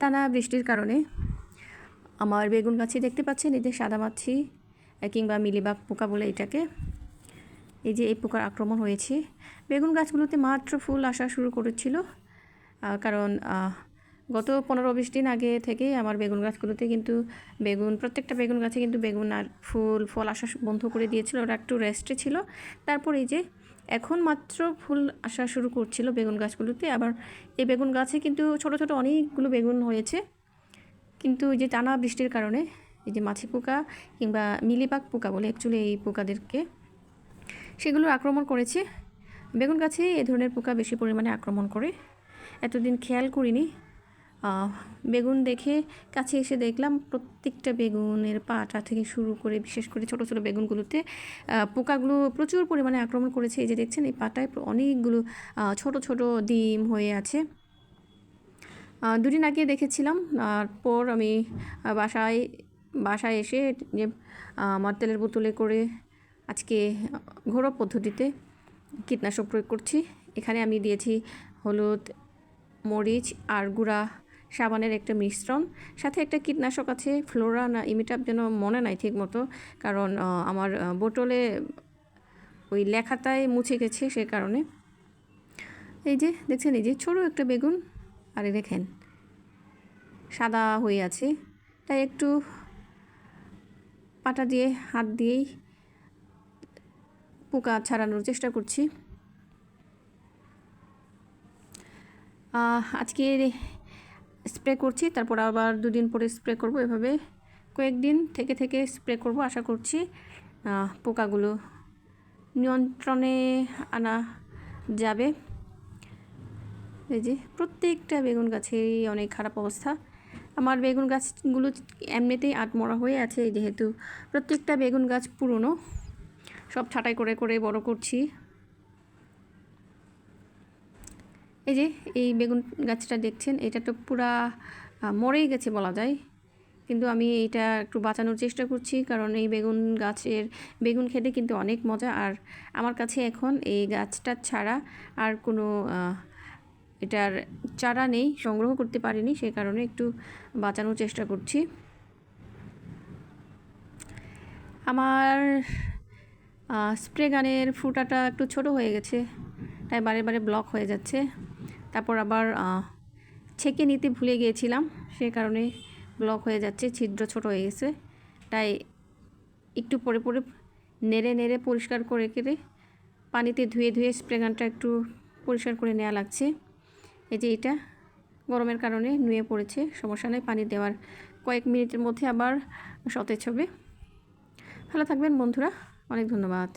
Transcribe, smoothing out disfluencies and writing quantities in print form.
টানা বৃষ্টির কারণে আমার বেগুন গাছে দেখতে পাচ্ছেন এই যে সাদামাছি কিংবা মিলিবাগ পোকা বলে এটাকে, এই যে এই পোকার আক্রমণ হয়েছে। বেগুন গাছগুলোতে মাত্র ফুল আসা শুরু করেছিল, কারণ গত 15-20 দিন আগে থেকে আমার বেগুন গাছগুলোতে কিন্তু প্রত্যেকটা বেগুন গাছে কিন্তু বেগুন আর ফল আসা বন্ধ করে দিয়েছিল, ওরা একটু রেস্টে ছিল। তারপর এই যে এখন মাত্র ফুল আসা শুরু করছিল বেগুন গাছগুলোতে। আবার এই বেগুন গাছে কিন্তু ছোট ছোট অনেকগুলো বেগুন হয়েছে, কিন্তু এই যে টানা বৃষ্টির কারণে এই যে মাছি পোকা কিংবা মিলিবাগ পোকা বলে অ্যাকচুয়ালি এই পোকাদেরকে, সেগুলো আক্রমণ করেছে বেগুন গাছে। এ ধরনের পোকা বেশি পরিমাণে আক্রমণ করে, এতদিন খেয়াল করিনি। বেগুন দেখে কাছে এসে দেখলাম প্রত্যেকটা বেগুনের পাটা থেকে শুরু করে বিশেষ করে ছোট ছোট বেগুনগুলোতে পোকাগুলো প্রচুর পরিমাণে আক্রমণ করেছে। এই যে দেখছেন এই পাটায় অনেকগুলো ছোট ছোট ডিম হয়ে আছে। দুদিন আগে দেখেছিলাম, তারপর আমি বাসায় এসে যে আমার তেলের বোতলে করে আজকে ঘরোয়া পদ্ধতিতে কীটনাশক প্রয়োগ করছি। এখানে আমি দিয়েছি হলুদ, মরিচ আর গুঁড়া সাবানের একটা মিশ্রণ, সাথে একটা কীটনাশক আছে ফ্লোরা না ইমিটাপ যেন মনে নাই ঠিক মতো, কারণ আমার বোতলে ওই লেখাটাই মুছে গেছে সে কারণে। এই যে দেখছেন এই যে ছোটো একটা বেগুন, আরে দেখেন সাদা হয়ে আছে, তাই একটু পাটা দিয়ে হাত দিয়েই পোকা ছাড়ানোর চেষ্টা করছি। আজকে স্প্রে করছি, তারপর আবার 2 দিন পরে স্প্রে করব, এভাবে কয়েকদিন থেকে স্প্রে করব। আশা করছি পোকাগুলো নিয়ন্ত্রণে আনা যাবে। এই যে প্রত্যেকটা বেগুন গাছেরই অনেক খারাপ অবস্থা। আমার বেগুন গাছগুলো এমনিতেই আটমরা হয়ে আছে, যেহেতু প্রত্যেকটা বেগুন গাছ পুরনো, সব ছাঁটাই করে করে বড় করছি। এই যে এই বেগুন গাছটা দেখছেন, এটা তো পুরা মরেই গেছে বলা যায়, কিন্তু আমি এটা একটু বাঁচানোর চেষ্টা করছি, কারণ এই বেগুন গাছের বেগুন খেতে কিন্তু অনেক মজা। আর আমার কাছে এখন এই গাছটা ছাড়া আর কোনো এটার চারা নেই, সংগ্রহ করতে পারিনি, সে কারণে একটু বাঁচানোর চেষ্টা করছি। আমার স্প্রে গানের ফুটাটা একটু ছোট হয়ে গেছে, তাই বারে বারে ব্লক হয়ে যাচ্ছে। তারপর আবার ছেঁকে নিতে ভুলে গিয়েছিলাম, সে কারণে ব্লক হয়ে যাচ্ছে, ছিদ্র ছোট হয়ে গেছে। তাই একটু পরে পরে নেড়ে নেড়ে পরিষ্কার করে পানিতে ধুয়ে স্প্রে গানটা একটু পরিষ্কার করে নেওয়া লাগছে। এই যে এটা গরমের কারণে নুয়ে পড়েছে, সমস্যা নেই, পানি দেওয়ার কয়েক মিনিটের মধ্যে আবার সতেজ হবে। ভালো থাকবেন বন্ধুরা, অনেক ধন্যবাদ।